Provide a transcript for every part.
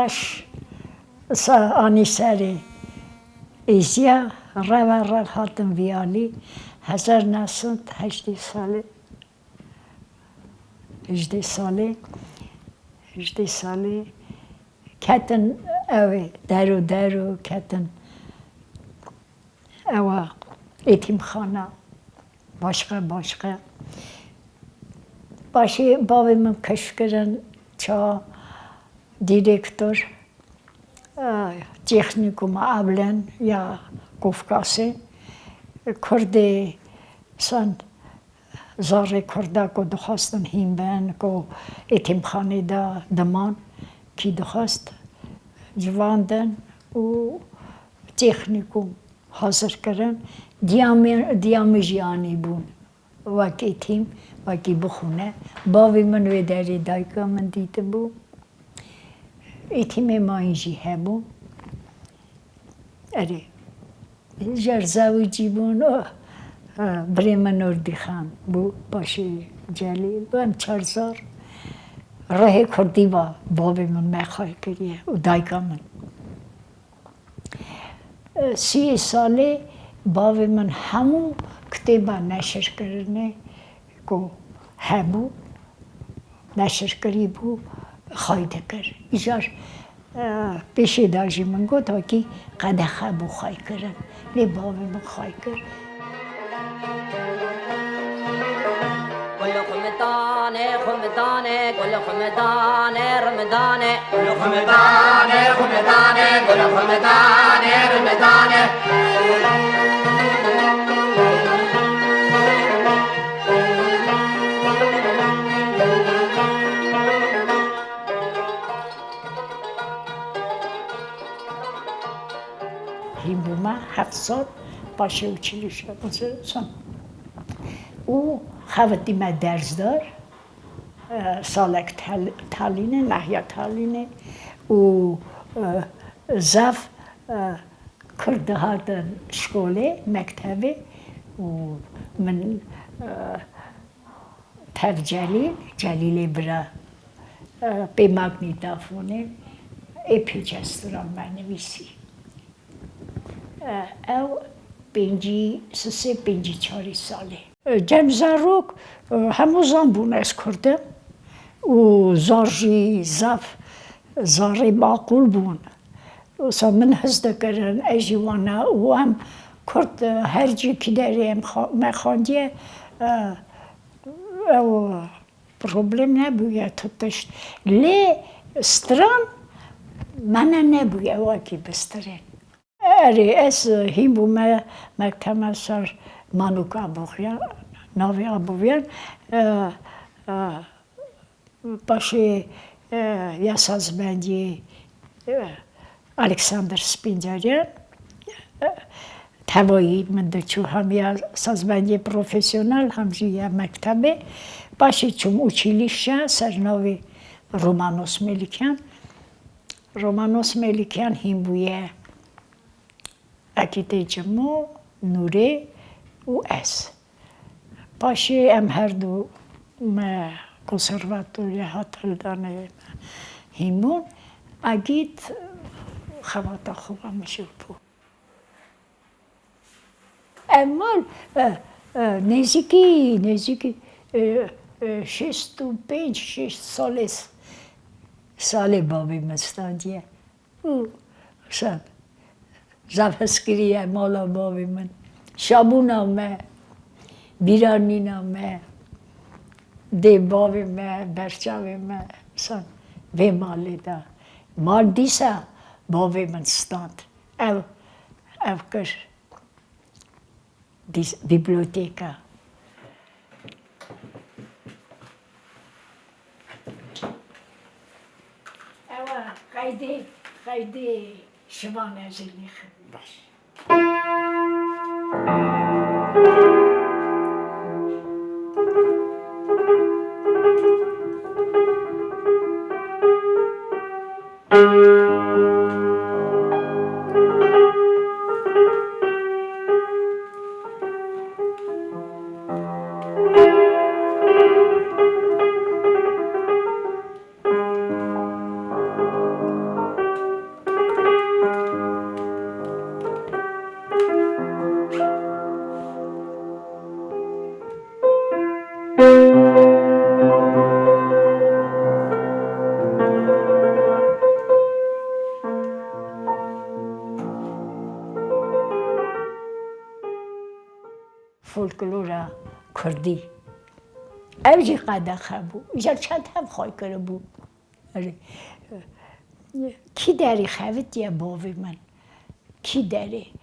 باش آنی سری ایزیا رو هاتم ویالی 1980 ساله 18 ساله کتن اوه درو کتن اوه ایتیم خانه başka başı babamın kışkırın ça direktör texnikum avlen ya Kafkası Kurdi san zare Kurda ko dohastın himben ko etimkhane da daman ki dohast civandan o texnikum hazır kırın دیامجیانی بون وکی تیم وکی بخونه باوی من و داری دایکا من دیده بو ایتیم ما اینجی هبو اره جرزاوی بون بریمن اردی خان بو باشی جلیل بو هم 4000 راه کردی با باوی من مخواه کریه و دایکا من 30 ساله باوی من همون کتابا نشر کرده که همو نشر کردی بو خواهده کرد ایجار پیشی داشتی من گفت که قدخه بو خواهی کرد لی باوی من خواهی کرد خمدانه خمدانه گل خمدانه رمضانه گل خمدانه خمدانه گل خمدانه رمضانه این بوما 700 باشه uçili son او خواهدی ما درس دار سالک تالینه نحیا تالینه و زف کرده ها در شکوله مکتبه و من تر جلیل برا به مگنیتافونه ای پیچستران منویسی او پنجی 4 ساله جم زاروک همو زن بون از کردم و زارجی زف زاری معقول بون و من هزده کرن اجیوانا و هم کرد هر جی که داریم مخاندیه او پروبلم نبوید توتش لی ستران من نبوید واکی بسترین اری از هیم بومه مکتمه سر مانوکا بخویان ناوی آبویان باشه یا سازمندی الکساندر سپیندریان توایی من دچو هم یا سازمندی پروفسیونال هم یا مکتبه باشه چون اوچیلیشه سر ناوی رومانوس ملیکیان هیم بویه اکیده جمو نوره و اس باشه ام هر دو ما کنسرواتوری هاتلدانه هیمون اگید خواتا خوبا میشه بو اما نزدیکی 6 سال بابی مستادیه او شد زفسکریه مالا بابی من شابونامه بیرانینامه دی بابی من برچاوی من سن به مالی دا مال دیسا بابی من ستاند او کر بیبلیوتیکا اوه خیلی شوانه زیلی خیلی باش فولکلورا کردی اوجی قدخه بود اینجا چند هم خواهی کرده بود کی داری خویتیه باوی من کی داری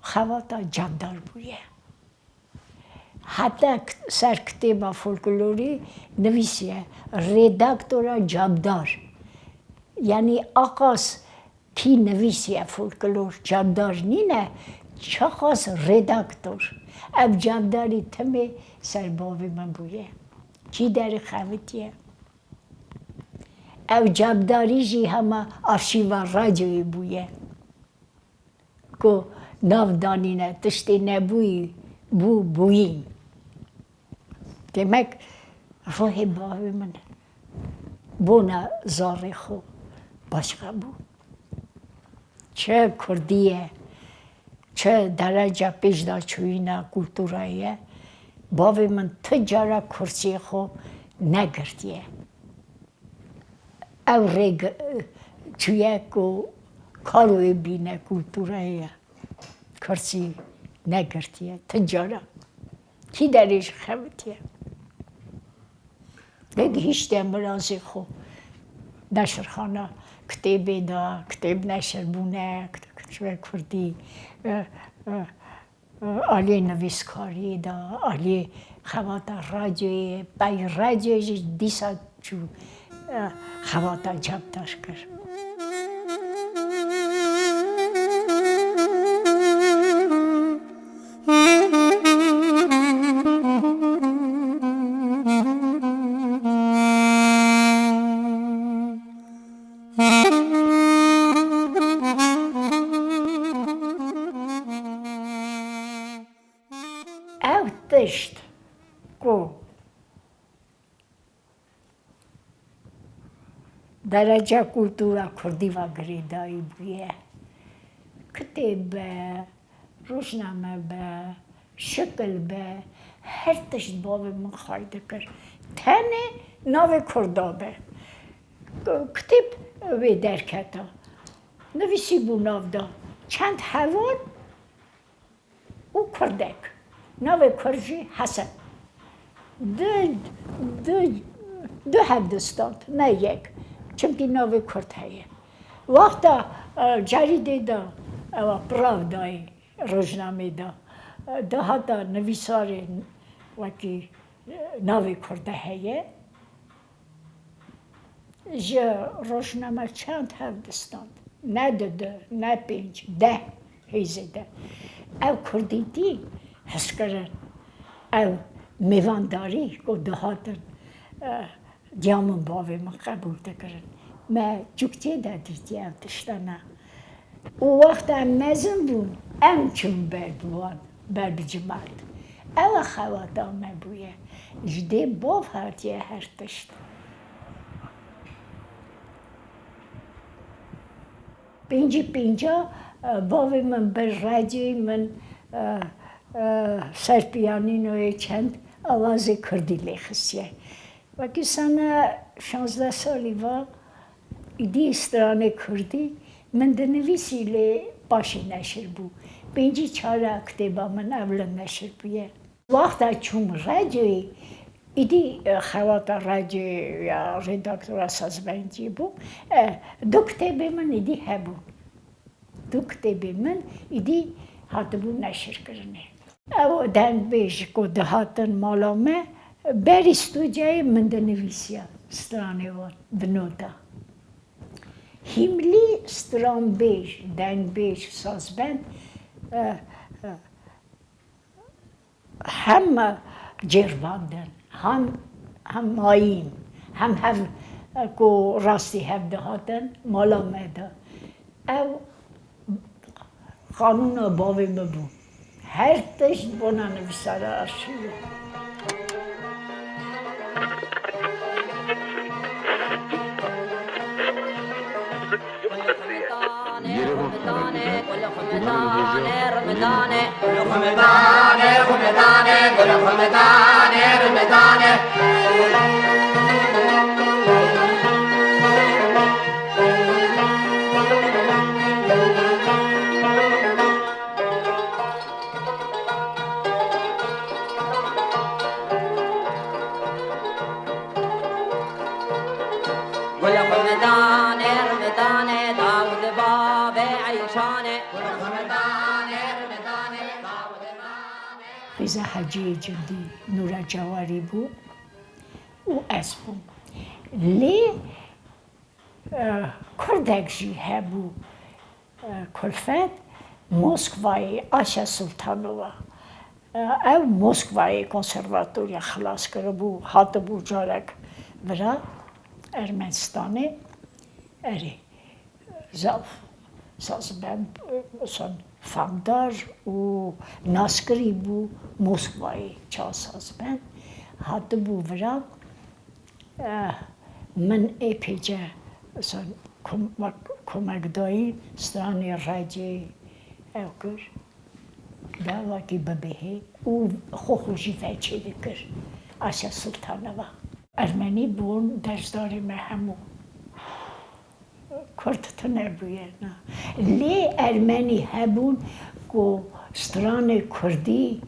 خواتا جبدار بویه حتی سر کتابا فولکلوری نویسیه ردکتورا جبدار یعنی آقاس کی نویسیه فولکلور جبدار نینه چه خواست ردکتور اب جبداری تمه سر باوی من بویه کی داری خویتیه او جبداری جی همه آرشیوان راجوی بویه که ناو دانینه تشتی نبوی بوییم demek روح باوی من بونه زاری خو başka bu چه کردیه چه درجه پیش دا چوینه کلتورایه باوی من تجاره کرسی خو نگردیه او ریگ چویه که کاروی بینه کلتورایه کرسی نگردیه تجاره کی دریش خبتیه دیگه هیچ دمرازی خو نشرخانه کتابی دا کتاب نشر بونه کتاب کردی عالی نویسکاری دا عالی خواتا رادیوی بای رادیوی دیسا چو خواتا جبداش کرد تشت کو درجه کلتورا کردی و گریدایی بویه کتاب به روزنامه به شکل به هر تشت باوی من خواهده کرد تنه ناو کردا به کتاب وی درکتا نویسی بو ناو دا چند حوال او کردک ناو کرجی حسن دو هندستان نه یک چونکه ناو کرد هیه وقتا جریده دا او پراودای روزنامه دا حتی نویسار وکی ناو کرده هیه جا روزنامه چند هندستان نه دو نه 5 10 هیزه ده او کردی دی حس کردن او میوانداری که دهاتن دیامون باوی من قبول کردن ما جوکتی دادیدی او تشتانه او وقت هم مزن بون ام چون بردوان بر بجمعت او خوات آمه بویه جده باو هاتیه هر تشت پینجا باوی من بر رادیوی من سرپیانینوی چند آوازی کردی لیخسیه وکی سنه 16 سالی و ایدی استرانه کردی من دنویسی لی باشی نشر بو پینجی 4 اکتبا من اولا نشر بویه وقتا چون رادیوی ایدی خواتا رادیوی یا رداکتورا سازبندی بو دو کتب من ایدی هبو دو کتب من ایدی هاتو بو نشر کرنه او دن بیش که دهاتن مالامه بر استودیای من دنویسیا سترانه وان بنوتا هیملی ستران بیش دن بیش سازبند هم جرواندن هم ماین هم که راستی هف دهاتن مالامه دا او قانون باوی مبون هر تشت بنا نویساره ارشیوه رمضانه رمضانه داود باب عیشانه رمضانه رمضانه داود باب رضا حاجی جدی نورا جواری بود او از بود لی کردکجی هبو کلفت موسکوای آشا سلطانووا او موسکوای کنسرواتوریا خلاص کرده بود هات بود جارک برا ارمنستانه اری زاف سازبند سن فامدار و ناسکری بود موسکوای چا سازبند هات بود برا من ای پیجه سن کمک دایی ستانی راجی او کر دا واقعی ببهی او خوشی فیچه دکر آشا سلطانووا ارمنی بون درزداری همو کرد تو نبویه نه لی ارمنی هبون که ستران کردی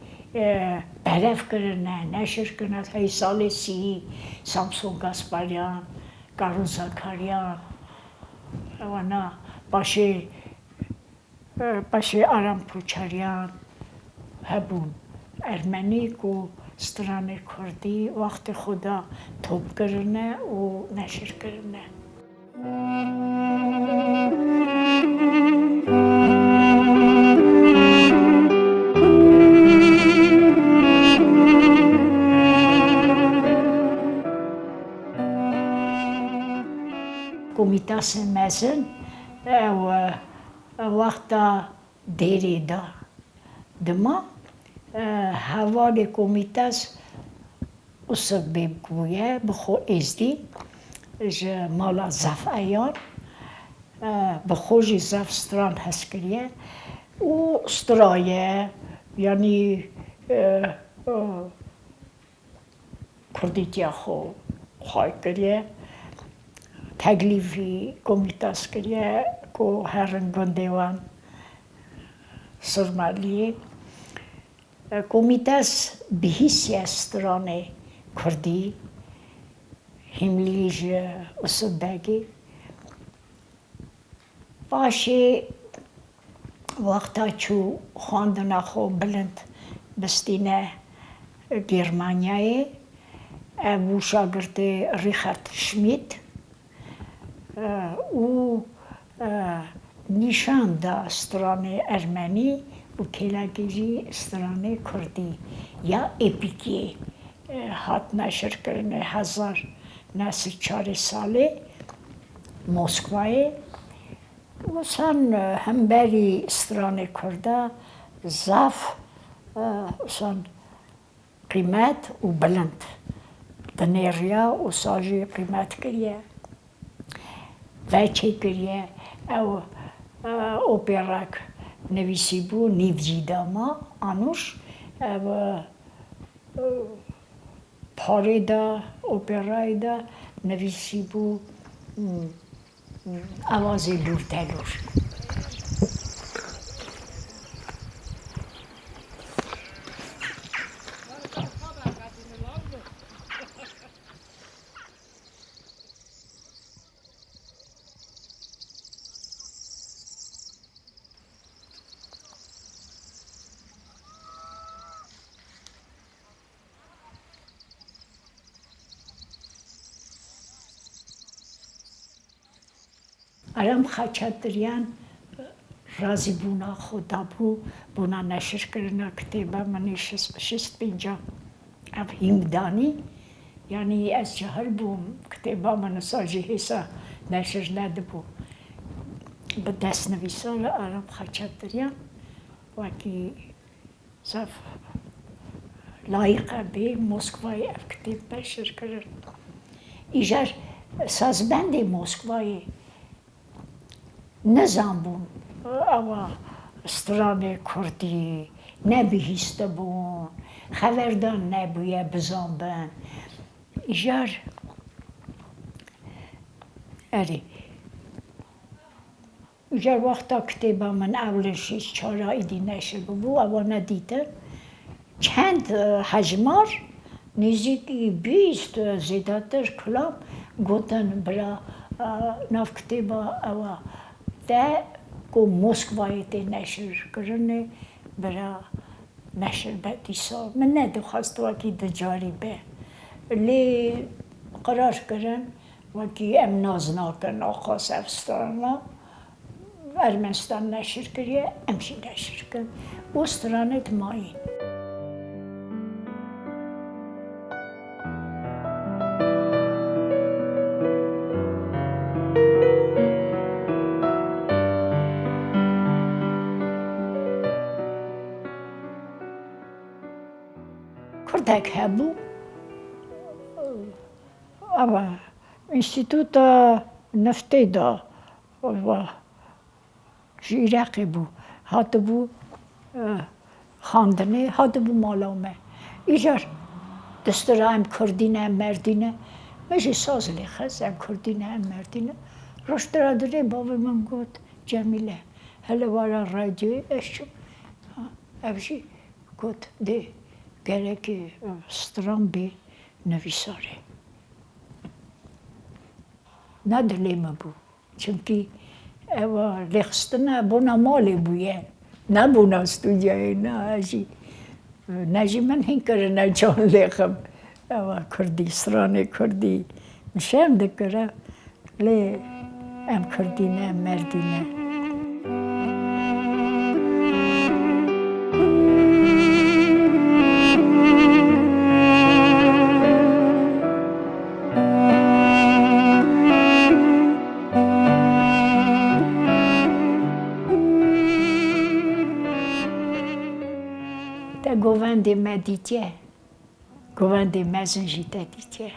برف کرنه نشر کرنه های سال سی سامسون گاسپاریان کارون زاکاریان وانا باشه آرام پوچاریان هبون ارمنی که ستران کردی وقت خدا توب کرنه و نشر کرنه کومیتاس مزن و وقتا دیری دا دما هوار کومیتاس اصب بگویه بخو ازدی مالا زف ایان بخوشی زف ستران هست کریه و سترایه یعنی کردیتیا خواهی کریه تکلیفی کومیتاس کریه که هرنگون دیوان سرمالیه کومیتاس بهیسی ستران کردی هملیج اصبگی باشه وقتا چو خواندن خو بلند بستینه گرمانیای او شاگرد ریخارد شمیت او نشان دا ستران ارمنی و کلاگیجی ستران کردی یا اپیکی هات نشر کرنه 1904 ساله موسکوای و سن همبری ستران کرده زف سن قیمت و بلند دنیریا و ساجی قیمت کریه وچه کریه او اوپراک نویسی بو نیوجیداما آنوش او پاره دا اوپرای دا نویسی بو آواز لور تلور ارم خاچاتریان رازی بونا خدا بونا نشر کرنا کتابا منی شست بینجا اب هیمدانی یعنی از جهر بوم کتابا من ساجی حسا نشر نده بو به دست نویسا ارم خاچاتریان وکی صف لایقه به موسکوای اف کتاب نشر کرد ایجار سازبند موسکوای نظام بون اما ستران کردی نبیهسته بون خبردان نبویه بزن بن ایجار ایجار وقتا کتابا من اولشیش چارایی دی نشر ببو اما ندیدن چند حجمار نزدیکی 20 زیادتر کلام گوتن برا ناف کتیبا اوا ده کو مسکوای تی نشر کرنه برا نشر بدی سال من نه دخواست وکی دجاری به لی قرار کردن وکی ام ناز ناکن آقاس افسترانا ارمنستان نشر کریه امشی نشر کن و استرانت ماین کردک هبو اما انستیتوت نفتی دا و عراقی بو هات بو خواندنه هات بو مالامه ایجار دسترام کردینه مردینه مجی ساز لیخز ام کردینه ام مردینه رشترا داره بابا من گفت جمیله هلا وارا رادیوی اشم افشی گفت ده گرکی سترام بی نویساره نه دلیم بو چونکی اوا لیخستنه بونا مالی بویه نه بونا استودیای نه اجی نجی من هین کرده چون لیخم اوا کردی سرانه کردی مشم دکره لی ام کردینه ام مردینه گووند مدیتیه گووند مزنجی دیتیه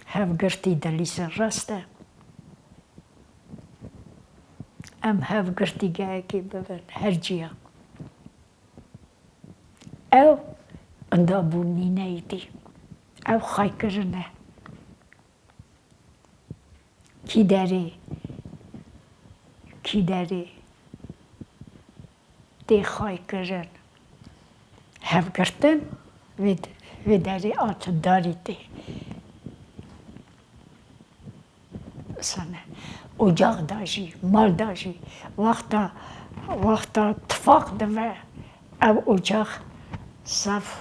هف گرتی دلیس راسته ام هف گرتی گه که ببر هر جیا او اندابونی نیدی او خای کرنه کی داره دی خواهی کرن هف گرتن و داری آت داری دی سنه اجاق داشی مال داشی وقتا اتفاق دوه او اجاق صف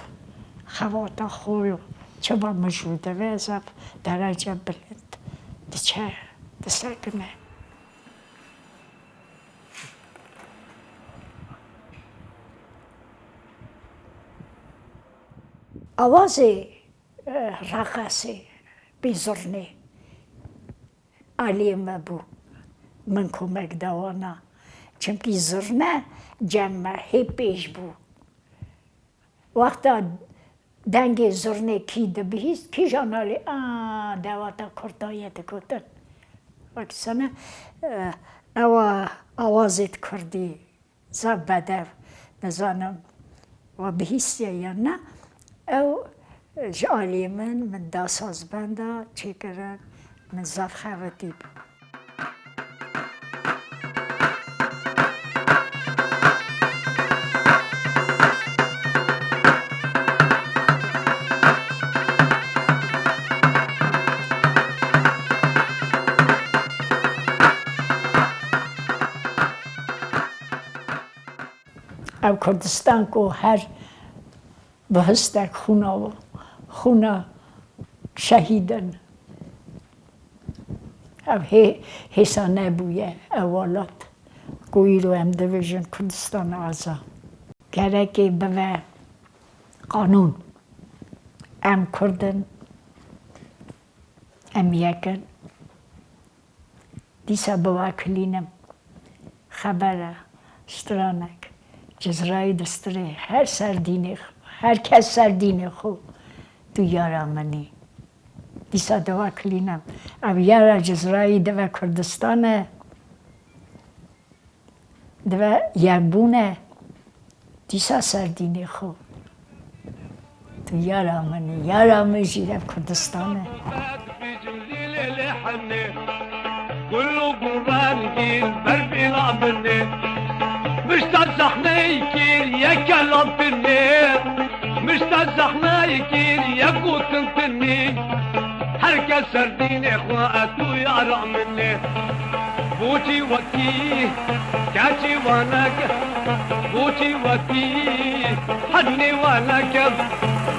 خواتا خوی چه با مجوده و صف درجه بلند دیچه دسکنه آواز رقص بیزرنی علیم بو من کمک دوانا چونکی زرنه جمع هی پیش بو وقتا دنگ زرنه کی دبیست کی جانالی دواتا کردایت کتن وقت سنه آوازت کردی زب بدر نزانم و بهیستی یا نه او جالی من دا سازبنده چی کرن من زف خوادی بود او کردستان کو هر بهستک خونه شهیدن او حسا نبویه اولاد گویی رو هم دویژن کردستان آزا گرکی به قانون ام کردن ام یکن دیسا بواکلینم خبره سترانک جزرای دستره هر سردینه هر کس سردینه خو تو یارا منی دیسا دوا کلینم او یارا جزرایی دوا کردستانه دوا یکبونه دیسا سردینه خو تو یارا منی جیرم کردستانه كله قربان كير بربي لعبني مش تزحني كير يا كلامتني مش تزحني كير يا قوتنتني هركز سردين اخواتو يارا مني بوتي وكي كاتي وانك بوتي وكي حني وانك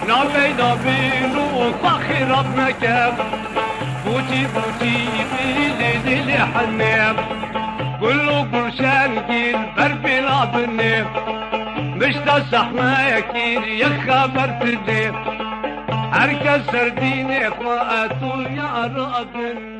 نابي نابينو فخي ربنك بوتي بوتي بليلي حني كله قرشان قيل بربي لابني مش تصح ما يكير يا خبرتني هركز سردين اخواتو يا رابني